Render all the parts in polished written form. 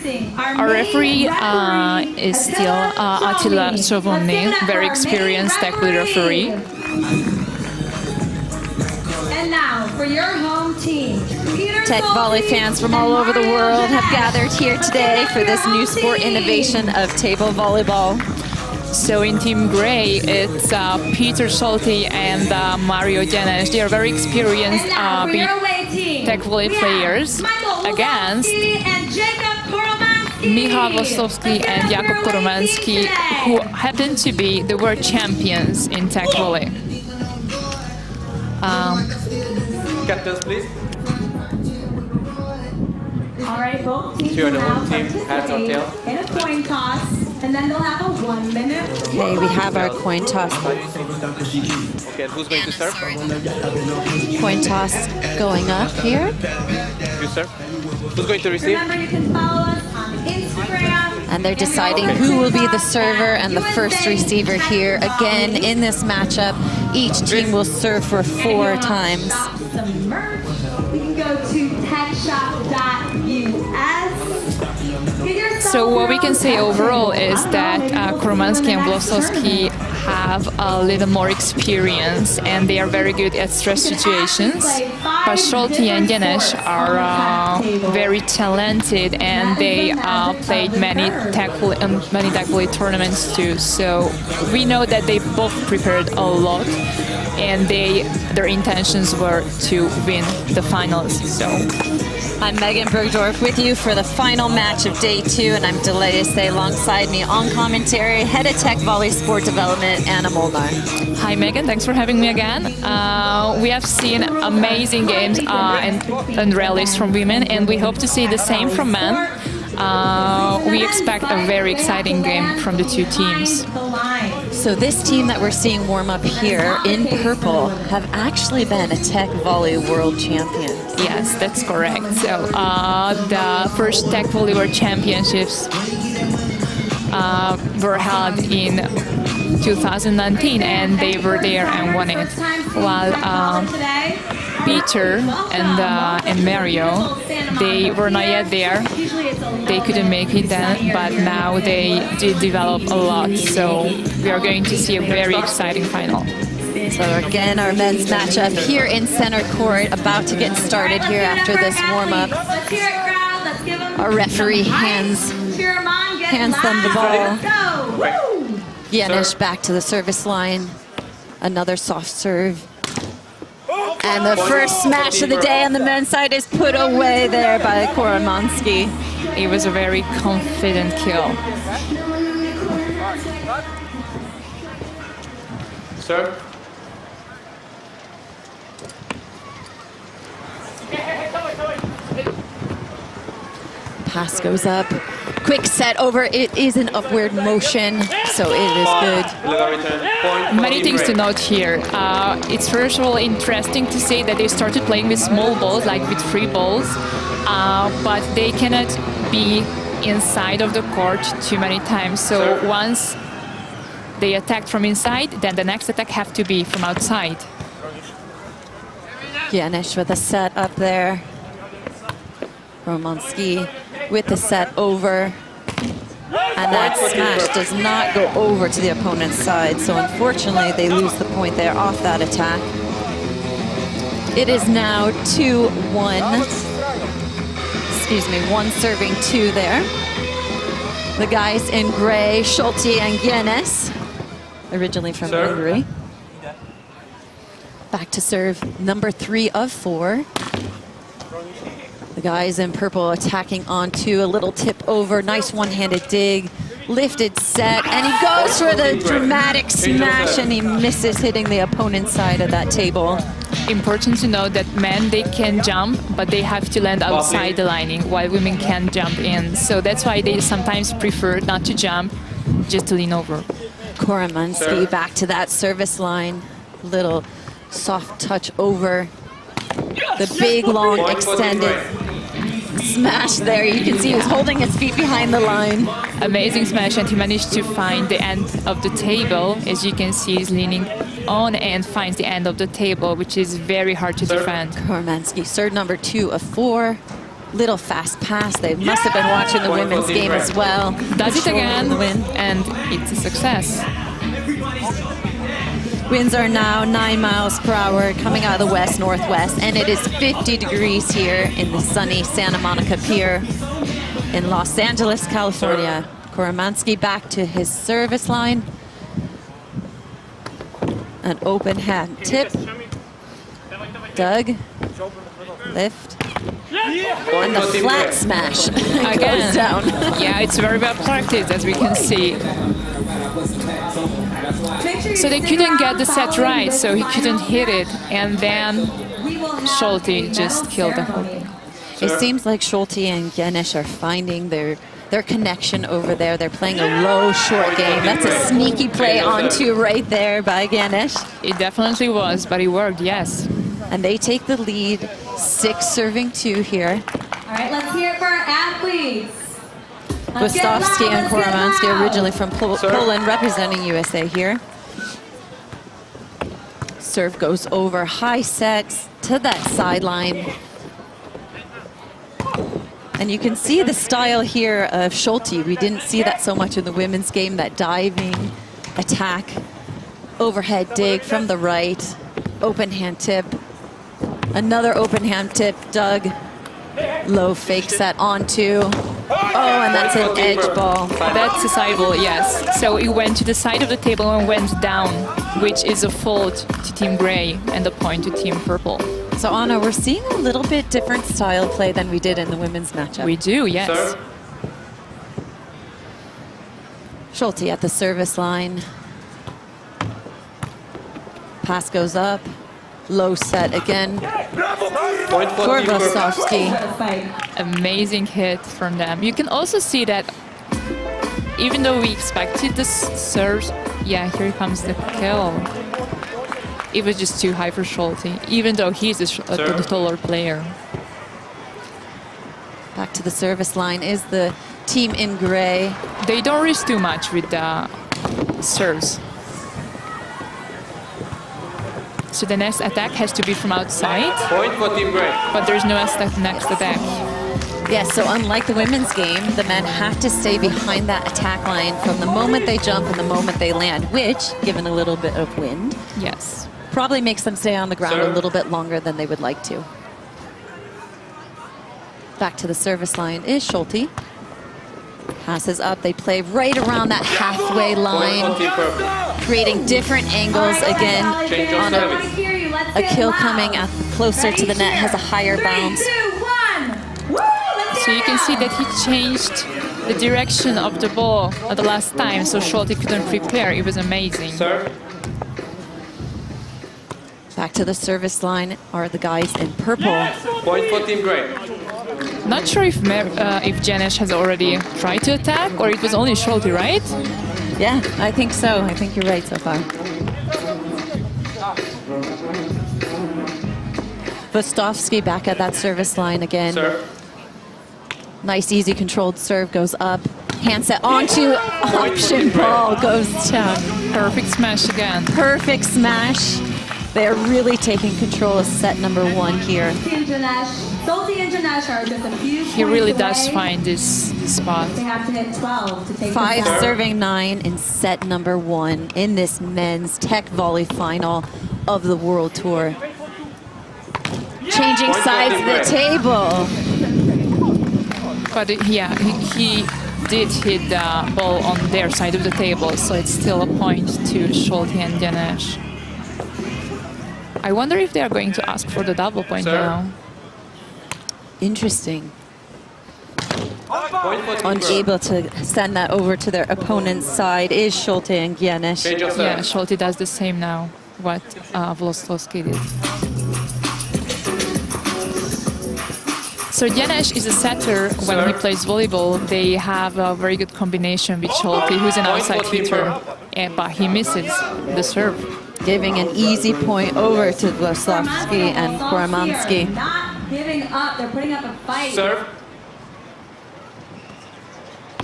Our referee is still Choromanski, very experienced Teqvoly referee. And now for your home team. Teqvoly fans from all over the world have gathered here today for this new sport innovation of table volleyball. So in Team Gray, it's Péter, Solti, and Márió, Gyenes. They are very experienced Teqvoly players against Michal, Wlostowski, and Jakub Choromanski, who happen to be the world champions in Teqvoly. Captains, please. All right, both teams Cheer the now home team, heads or tail. in a coin toss, and then they'll have a 1 minute. Okay, we have our coin toss. Okay, and who's going to serve? Coin toss going up here. You serve. Who's going to receive? Remember, you can follow us on Instagram. And they're deciding who will be the server and the first receiver here. Again, in this matchup, each team will serve for 4 times. Some merch. You can go to techshop.us. So what we can say overall is that Choromanski and Wlostowski have a little more experience and they are very good at stress situations. But Solti and Gyenes are very talented and they played many Teqvoly tournaments too. So we know that they both prepared a lot and their intentions were to win the finals. So I'm Megan Bergdorf with you for the final match of day 2, and I'm delighted to say alongside me on commentary, head of Teqvoly Sport Development, Anna Molnar. Hi Megan, thanks for having me again. We have seen amazing games and rallies from women, and we hope to see the same from men. We expect a very exciting game from the 2 teams. So this team that we're seeing warm up here in purple have actually been a Teqvoly world champion. Yes, that's correct. So the first Teqvoly World Championships were held in 2019 and they were there and won it. While Péter and Márió, they were not yet there. They couldn't make it then, but now they did develop a lot. So we are going to see a very exciting final. So again, our men's matchup here in center court, about to get started here after this warm-up. Our referee hands them the ball. Gyenes back to the service line. Another soft serve. And the first smash of the day on the men's side is put away there by Choromanski. It was a very confident kill. Sir. Pass goes up. Quick set over. It is an upward motion, so it is good. Many things to note here. It's first of all interesting to say that they started playing with small balls, like with 3 balls, but they cannot be inside of the court too many times. So once they attacked from inside, then the next attack have to be from outside. Gyenes with a set up there. Choromanski with the set over. And that smash does not go over to the opponent's side. So unfortunately, they lose the point there off that attack. It is now 2-1. Excuse me, 1 serving 2 there. The guys in gray, Solti and Gyenes, originally from Hungary. Back to serve number 3 of 4. The guys in purple attacking onto a little tip over. Nice one-handed dig. Lifted set. And he goes for the dramatic smash and he misses, hitting the opponent's side of that table. Important to know that men, they can jump, but they have to land outside the lining, while women can jump in. So that's why they sometimes prefer not to jump, just to lean over. Choromanski back to that service line. Little soft touch over. The big, long, extended smash there. You can see he was holding his feet behind the line. Amazing smash, and he managed to find the end of the table. As you can see, he's leaning on and finds the end of the table, which is very hard to defend. Choromanski, serve number 2 of 4. Little fast pass. They must have been watching the women's game as well. Does it again, win. and it's a success. Winds are now 9 miles per hour coming out of the west-northwest, and it is 50 degrees here in the sunny Santa Monica Pier in Los Angeles, California. Choromanski back to his service line. An open hand tip. Doug, lift. And the flat smash Again. goes down. Yeah, it's very well practiced, as we can see. So they couldn't get the set right, so he couldn't hit it, and then Solti just killed the whole thing. It seems like Solti and Gyenes are finding their connection over there. They're playing a low, short game. That's a sneaky play onto right there by Gyenes. It definitely was, but it worked, yes. And they take the lead, 6-2 here. All right, let's hear it for our athletes. Wlostowski and Choromanski, originally from Poland, representing USA here. Serve goes over, high sets to that sideline. And you can see the style here of Solti. We didn't see that so much in the women's game, that diving attack, overhead dig from the right, open hand tip. Another open hand tip, Doug. Low fake set onto. Oh, and that's an edge ball. That's a side ball, yes. So it went to the side of the table and went down, which is a fault to Team Gray and a point to Team Purple. So Anna, we're seeing a little bit different style play than we did in the women's matchup. We do, yes. Solti at the service line. Pass goes up. Low set again. Point For Wlostowski. Amazing hit from them. You can also see that even though we expected the serves, yeah, here comes the kill. It was just too high for Solti, even though he's a taller player. Back to the service line is the team in gray. They don't risk too much with the serves. So the next attack has to be from outside. Point for Team Gray. But there's no next attack. Yes, so unlike the women's game, the men have to stay behind that attack line from the moment they jump and the moment they land, which, given a little bit of wind, yes, probably makes them stay on the ground a little bit longer than they would like to. Back to the service line is Solti. Passes up, they play right around that halfway line, creating different angles again on a kill coming closer to the net, has a higher bounce. So you can see that he changed the direction of the ball at the last time, so Solti couldn't prepare. It was amazing. Back to the service line are the guys in purple. Point for Team Gray. Not sure if Gyenes has already tried to attack, or it was only Solti, right? Yeah, I think so. I think you're right so far. Wlostowski back at that service line again. Nice, easy, controlled serve goes up. Hand set onto option ball goes down. Perfect smash again. Perfect smash. They're really taking control of set number 1 here. He really does find this spot. They have to hit 12 to take 5 serving 9 in set number 1 in this men's Teqvoly final of the World Tour. Changing sides of the table. But yeah, he did hit the ball on their side of the table, so it's still a point to Solti and Gyenes. I wonder if they are going to ask for the double point now. Interesting. Unable to send that over to their opponent's side is Solti and Gyenes. Yeah, Solti does the same now, what Wlostowski did. So Gyenes is a setter when he plays volleyball. They have a very good combination with Solti, who's an outside hitter, but he misses the serve. Giving an easy point over to Wlostowski and Choromanski. Not giving up, they're putting up a fight. Serve.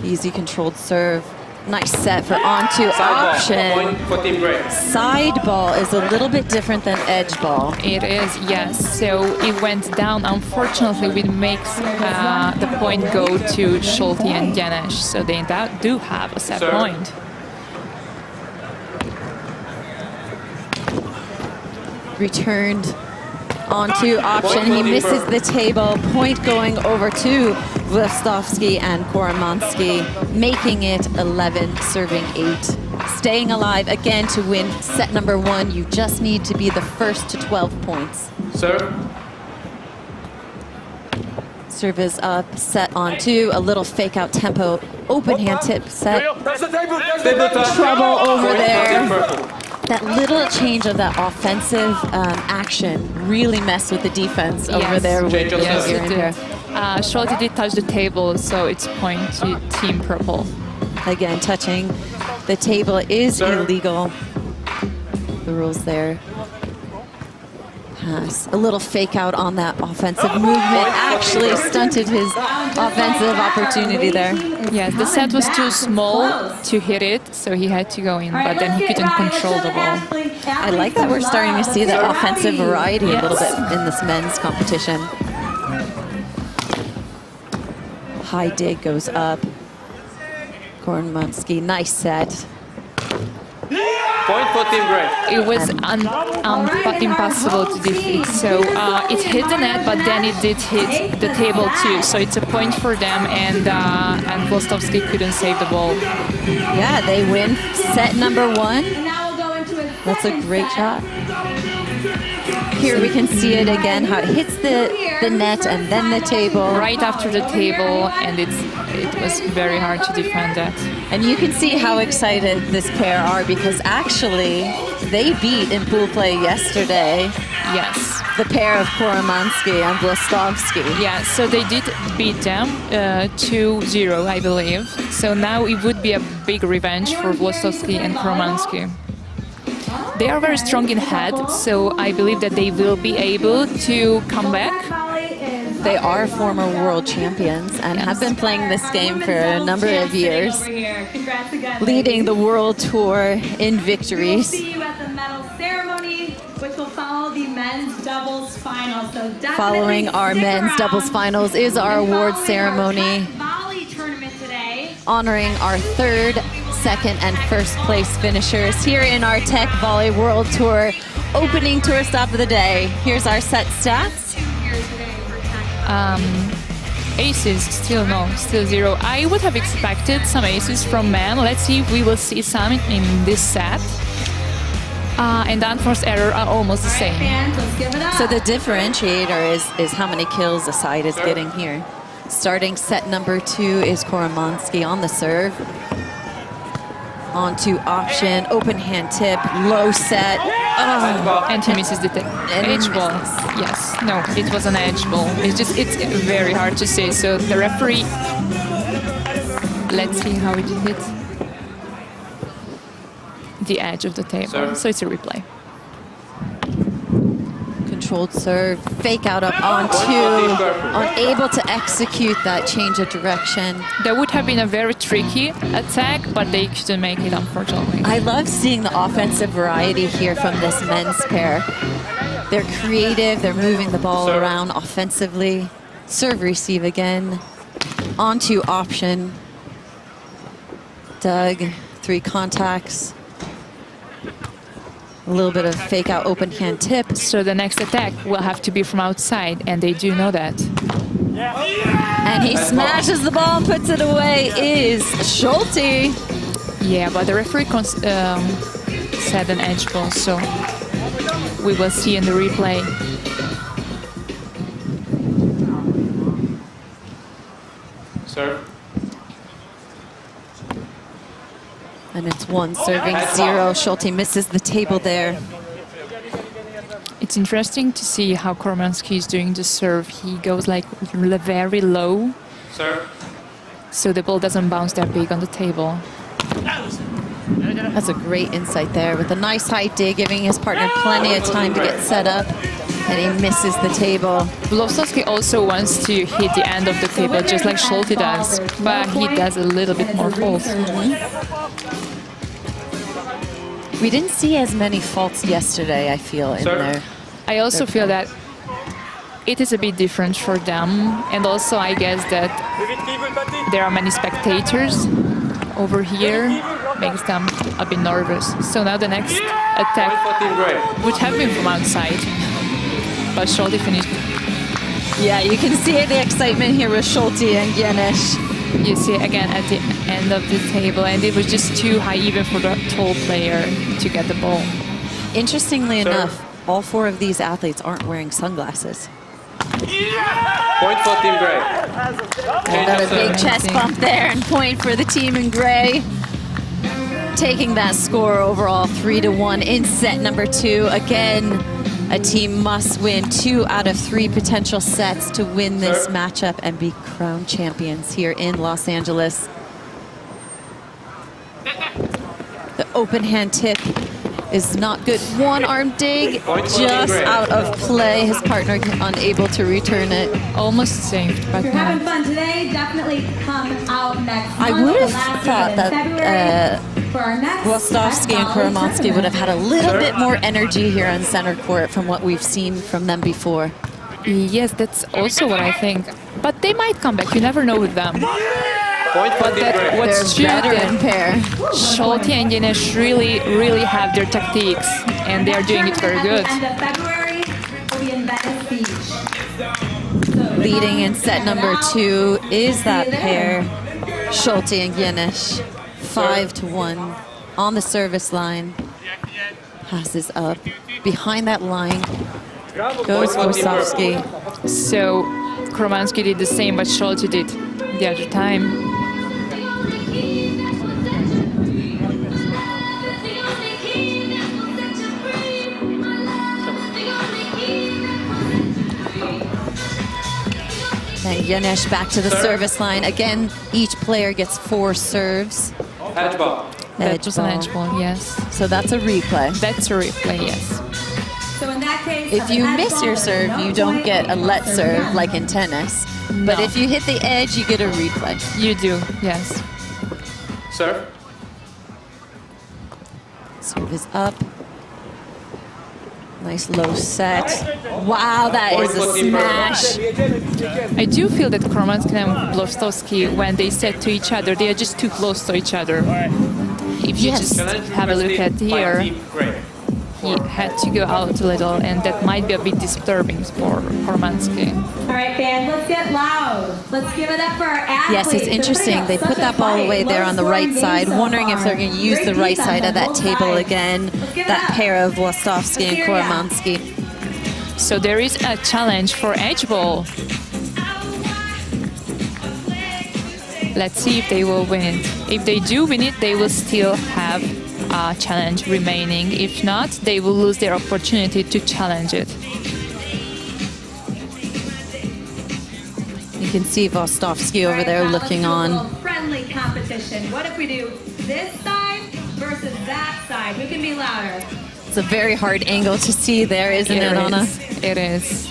Easy controlled serve. Nice set for onto Side ball. option. Point for team great. Side ball is a little bit different than edge ball. It is, yes. So it went down, unfortunately, which makes the point go to Solti and Gyenes. So they do have a set Sir. point. Returned onto option. He misses the table. Point going over to Wlostowski and Choromanski, making it 11, serving 8. Staying alive again to win set number 1. You just need to be the first to 12 points. Sir. Serve is up, set on 2. A little fake out tempo. Open hand tip set. Table touch. Trouble over Point for there. team purple. That little change of that offensive action really messed with the defense over Yes. there. Change of with set. your impair. Solti did touch the table, so it's point to Team Purple. Again, touching the table is Sir. illegal. The rules there. Pass. A little fake out on that offensive movement actually stunted his offensive opportunity there. Yes, the set was too small to hit it, so he had to go in, but then he couldn't control the ball. I like that we're starting to see the offensive variety a little Yes. bit in this men's competition. High dig goes up. Choromanski, nice set. Point for team great. It was impossible to defeat. So it hit the net, but then it did hit the table too. So it's a point for them, and Wlostowski couldn't save the ball. Yeah, they win set number 1. And now we'll go into a That's a second great set. shot. Here we can see it again, how it hits the net and then the table. Right after the table, and it was very hard to defend that. And you can see how excited this pair are because actually they beat in pool play yesterday Yes. the pair of Choromanski and Wlostowski. Yeah, so they did beat them 2-0, I believe. So now it would be a big revenge for Wlostowski and Choromanski. They are very strong in head, so I believe that they will be able to come back. They are former world champions and have been playing this game for a number of years, Congrats again, leading the world tour in victories. See you at the medal ceremony, which will follow the men's doubles final. So definitely Following our stick men's around. doubles finals is our And award following ceremony, our volley tournament today. honoring our 3rd, 2nd, and 1st place finishers here in our Teqvoly World Tour opening tour stop of the day. Here's our set stats. Aces, still 0. I would have expected some aces from men. Let's see if we will see some in this set. And the unforced error are almost the same. Fans, let's give it up. So the differentiator is how many kills a side is getting here. Starting set number 2 is Choromanski on the serve. Onto option, open hand tip, low set. Oh, And he misses the And he edge ball. misses. Yes, no, it was an edge ball. It's very hard to say. So the referee, let's see how it hit the edge of the table. Sir. So it's a replay. controlled serve, fake out up on 2, unable to execute that change of direction. That would have been a very tricky attack, but they couldn't make it, unfortunately. I love seeing the offensive variety here from this men's pair. They're creative, they're moving the ball around offensively. Serve, receive again, onto option. Doug, 3 contacts. A little bit of fake out open hand tip. So the next attack will have to be from outside, and they do know that. And he smashes the ball and puts it away, is Solti. Yeah, but the referee said an edge ball, so we will see in the replay. Serve. And it's 1 serving 0. Solti misses the table there. It's interesting to see how Choromanski is doing the serve. He goes like very low, Serve. so the ball doesn't bounce that big on the table. That's a great insight there with a nice high dig, giving his partner plenty of time to get set up, and he misses the table. Wlostowski also wants to hit the end of the table, just like Solti does, but he does a little bit more faults. We didn't see as many faults yesterday, I feel, in there. I also feel that it is a bit different for them, and also I guess that there are many spectators over here, makes them a bit nervous. So now the next attack would have been from outside, but Solti finished. Yeah, you can see the excitement here with Solti and Gyenes. You see again at the end of the table, and it was just too high even for the tall player to get the ball. Interestingly enough, all 4 of these athletes aren't wearing sunglasses. Point for Team Gray. Another big chest bump there, and point for the team in gray. Taking that score overall 3-1 in set number 2. Again, a team must win 2 out of 3 potential sets to win this matchup and be crowned champions here in Los Angeles. The open hand tip is not good. One arm dig, just out of play. His partner unable to return it. Almost saved, but If you're having fun today, definitely come out next month. I would have thought that Wlostowski and Choromanski would have had a little bit more energy here on center court from what we've seen from them before. yes, that's also what I think. But they might come back. You never know with them. But that, what's true better that in pair. Solti and Gyenes really have their tactiques, and they are doing it very good. End of February will be in Venice Beach. Leading in set number 2 is that pair, Solti and Gyenes. 5-1 on the service line. Passes up. Behind that line goes Wlostowski. So Choromanski did the same, but Solti did the other time. And Gyenes back to the service line. Again, each player gets 4 serves. Edge ball. That was an edge ball, yes. So that's a replay. That's a replay, yes. So in that case, If you miss your serve, you don't get a let serve like in tennis. But if you hit the edge, you get a replay. You do, yes. Serve. Serve is up. Nice low set. Wow, that is a smash. I do feel that Choromanski and Wlostowski, when they set to each other, they are just too close to each other. If you just have a look at here, he had to go out a little, and that might be a bit disturbing for Choromanski. All right, fans, let's get loud. Let's give it up for our athletes. Yes, it's interesting. They put that ball away there on the right side, wondering if they're going to use the right side of that table again. That pair of Wlostowski and Choromanski. So there is a challenge for edge ball. Let's see if they will win it. If they do win it, they will still have a challenge remaining. If not, they will lose their opportunity to challenge it. You can see Wlostowski over there looking on. Friendly competition. What if we do this side versus that side? Who can be louder? It's a very hard angle to see there, isn't it, Anna? It is.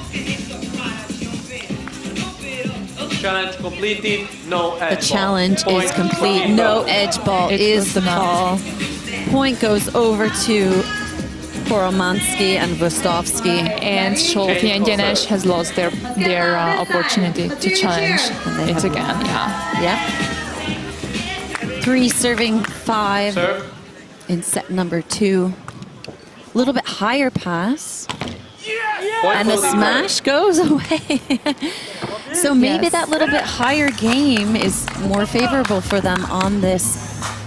Challenge completed. No edge. The challenge ball. is complete. No edge ball is the call. Point goes over to Choromanski and Wlostowski. And Solti and Gyenes has lost their opportunity to challenge it again. Yeah. 3 serving 5 Serve. in set number 2. A little bit higher pass. Point And the for Team smash goes away. So maybe that little bit higher game is more favorable for them on this,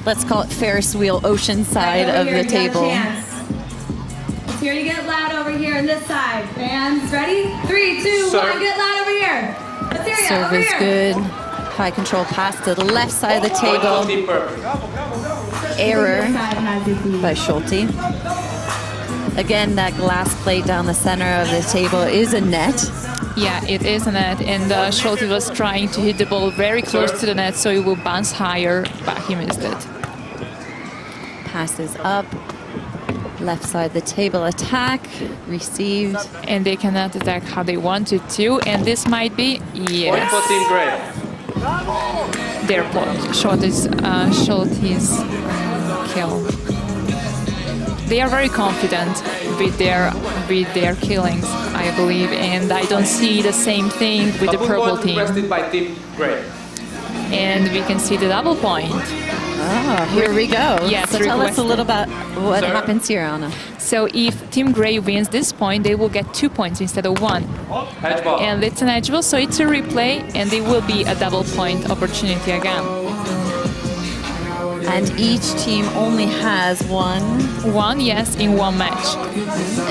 let's call it Ferris wheel ocean side of the table. Let's hear you get loud over here on this side. Fans, ready? 3, 2, 1, get loud over here. Let's hear you Serve over is here. good. High control pass to the left side of the Point for table. Team Purple. Error by Solti. Again, that glass plate down the center of the table is a net. Yeah, it is a net, and Solti was trying to hit the ball very close to the net so it will bounce higher, but he missed it. passes up. Left side the table attack, received. And they cannot attack how they wanted to, and this might be, Point yes, for Team Gray. their point. Solti's kill. They are very confident with their killings, I believe, and I don't see the same thing with the purple Point team. requested by Team Gray. And we can see the double point. Oh, here we go. Yes, so tell us a requested. little about what Sir? happens here, Anna. So if Team Gray wins this point, they will get 2 points instead of 1. Edge ball. And it's an edge ball, so it's a replay, and it will be a double point opportunity again. And each team only has one One, yes, in one match.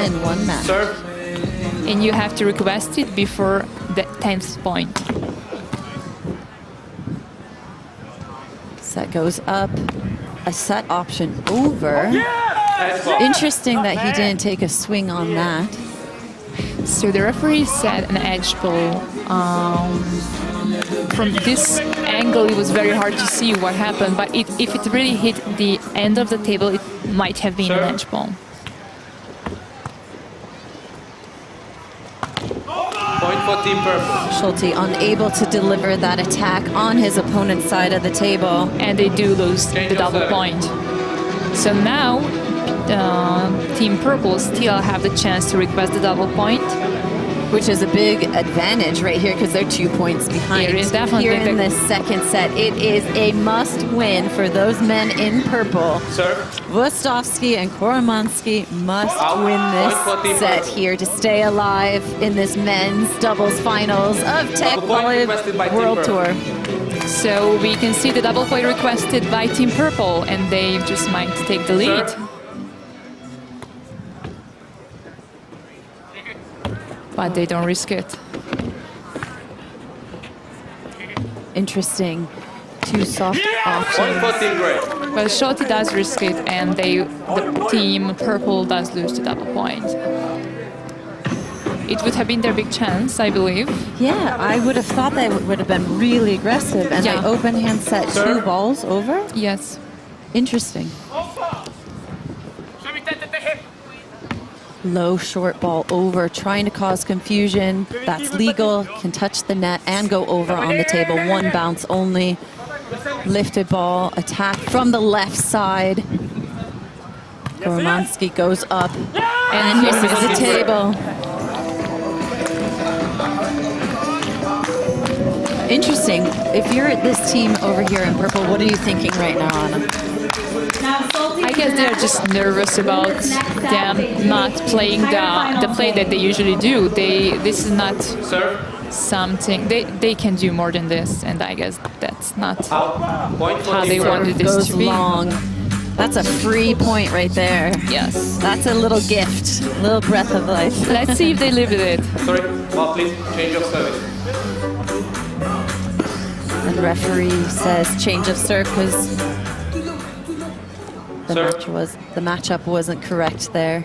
and one match. Serve. And you have to request it before the 10th point. Set goes up. A set option over. Edge ball. Interesting that he didn't take a swing on that. So the referee said an edge ball. From this angle, it was very hard to see what happened, but if it really hit the end of the table, it might have been an edge ball. Point for Team Purple. Solti unable to deliver that attack on his opponent's side of the table. And they do lose the double point. So now, Team Purple still have the chance to request the double point. Which is a big advantage right here because they're 2 points behind. It is definitely here in the- this second set. It is a must-win for those men in purple. Serve. Wlostowski and Choromanski must Out. win Point for Team this set Purple. here to stay alive in this men's doubles finals of Teqvoly requested by Team World Purple. Tour. So we can see the double point requested by Team Purple, and they just might take the lead. Serve. But they don't risk it. Interesting. Two soft Point options. for Team Gray. But Solti does risk it, and the Team Purple does lose the double point. It would have been their big chance, I believe. Yeah, I would have thought that would have been really aggressive. And Yeah. they open hand set Serve. 2 balls over. Yes. Interesting. Low short ball over, trying to cause confusion. That's legal, can touch the net and go over on the table. One bounce only. Lifted ball, attack from the left side. Choromanski goes up and misses the table. Interesting. If you're at this team over here in purple, what are you thinking right now, Anna? I guess they're just nervous about them not playing the play that they usually do. This is not Serve. something they can do more than this, and I guess that's not Out. Point for how Team they Purple. wanted this Goes to be. long. That's a free point right there. Yes. That's a little gift, a little breath of life. Let's see if they live with it. Sorry. Ball, please. Change of service. And referee says change of serve because the matchup wasn't correct there.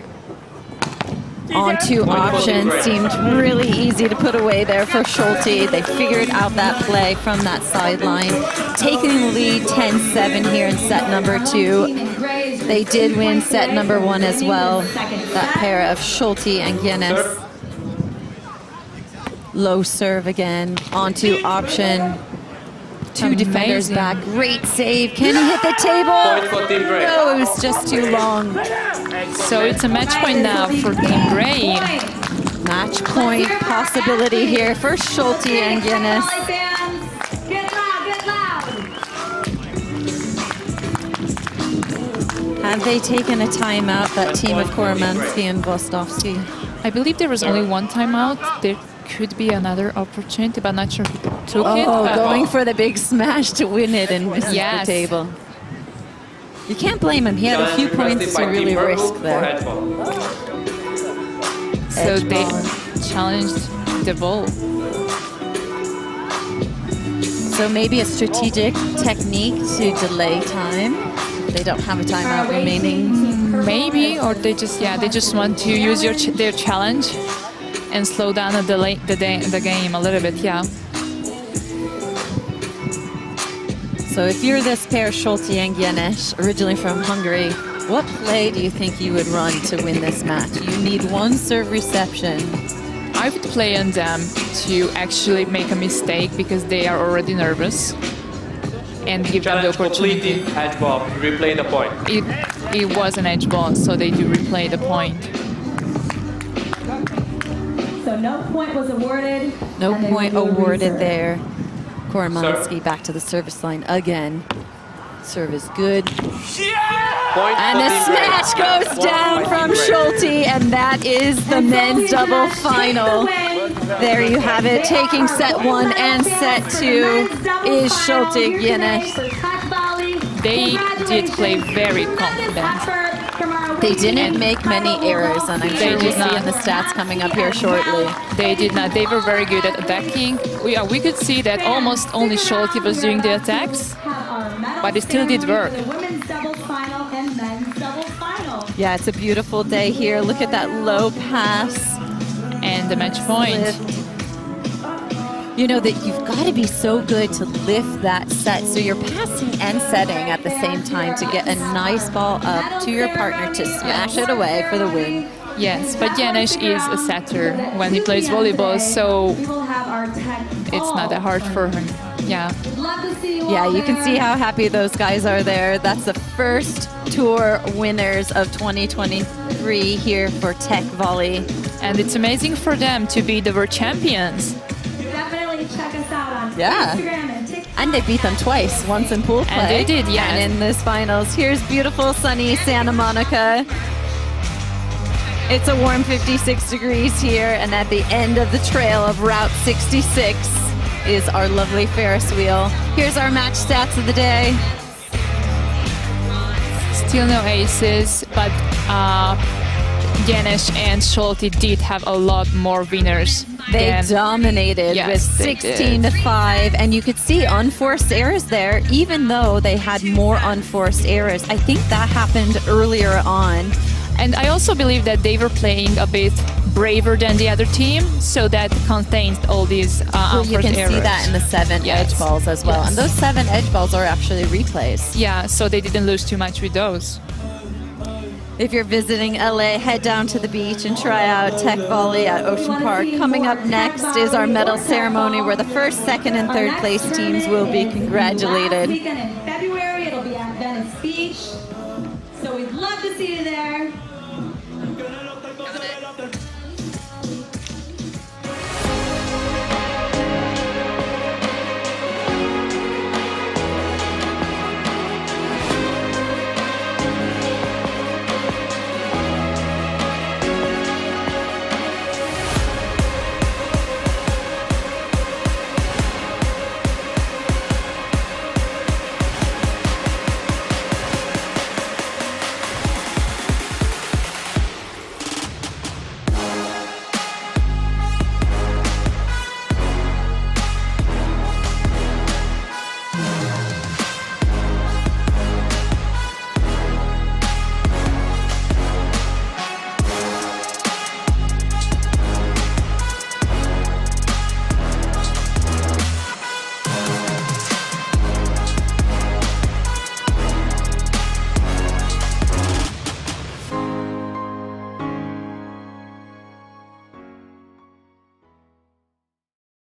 On 2 options seemed really easy to put away there for Solti. They figured out that play from that sideline, taking the lead 10-7 here in set number 2. They did win set number 1 as well. That pair of Solti and Gyenes. Serve. Low serve again. On 2 option. 2 defenders Amazing. back. Great save. Can he hit the table? Point for Team Gray. No, it was just too long. So it's a match point now for Team Gray. Match point possibility here for Solti and Gyenes. Get loud, get loud. Have they taken a timeout, that team of Choromanski and Wlostowski? I believe there was only one timeout. There could be another opportunity, but not sure who took it. Oh, going for the big smash to win it and misses Yes. the table. You can't blame him. He had a few points to really risk there. So Edge they ball. challenged the ball. So maybe a strategic technique to delay time. They don't have a timeout remaining. Maybe, or they just want to use their challenge and slow down the game a little bit. Yeah. So if you're this pair, Solti and Gyenes, originally from Hungary, What play do you think you would run to win this match? You need one serve reception. I would play on them to actually make a mistake because they are already nervous and give them the Challenge opportunity. completed. Edge ball. Replay the point. It was an edge ball, so they do replay the point. So no point was awarded. No and they point will do a awarded reserve. there. Choromanski back to the service line again. Serve is good. Point And for the team smash break. goes 1 down point from team break. Solti, and that is the men's double final. There you have it. Taking set 1 and set 2 is Solti Gyenes. They did play very confident. They didn't make many errors, and I'm They sure we'll did see not. in the stats coming up here shortly. They did not. They were very good at attacking. We could see that almost only Solti was doing the attacks, but it still did work. Yeah, it's a beautiful day here. Look at that low pass. And the match point. Lift. You know that you've got to be so good to lift that set, so you're passing and setting at the same time to get a nice ball up to your partner to smash it away for the win. Yes, but Gyenes is a setter when he plays volleyball, so it's not that hard for him. Yeah. Yeah, you can see how happy those guys are there. That's the first tour winners of 2023 here for Teqvoly. And it's amazing for them to be the world champions. Definitely check us out on Yeah. Instagram and TikTok. And they beat them twice, once in pool play. And they did, yes. And in this finals. Here's beautiful sunny Santa Monica. It's a warm 56 degrees here, and at the end of the trail of Route 66 is our lovely Ferris wheel. Here's our match stats of the day. Still no aces, but Gyenes and Solti did have a lot more winners. They than- dominated Yes, with they 16 did. to 5, and you could see unforced errors there, even though they had more unforced errors. I think that happened earlier on. And I also believe that they were playing a bit braver than the other team, so that contains all these Well, you unforced can errors. see that in the 7 Yes. edge balls as well. Yes. And those 7 edge balls are actually replays. Yeah, so they didn't lose too much with those. If you're visiting LA, head down to the beach and try out Teqvoly at Ocean Park. Coming up next is our medal ceremony where the first, second, and third place teams will be Last congratulated. weekend in February, it'll be at Venice Beach. So we'd love to see you there.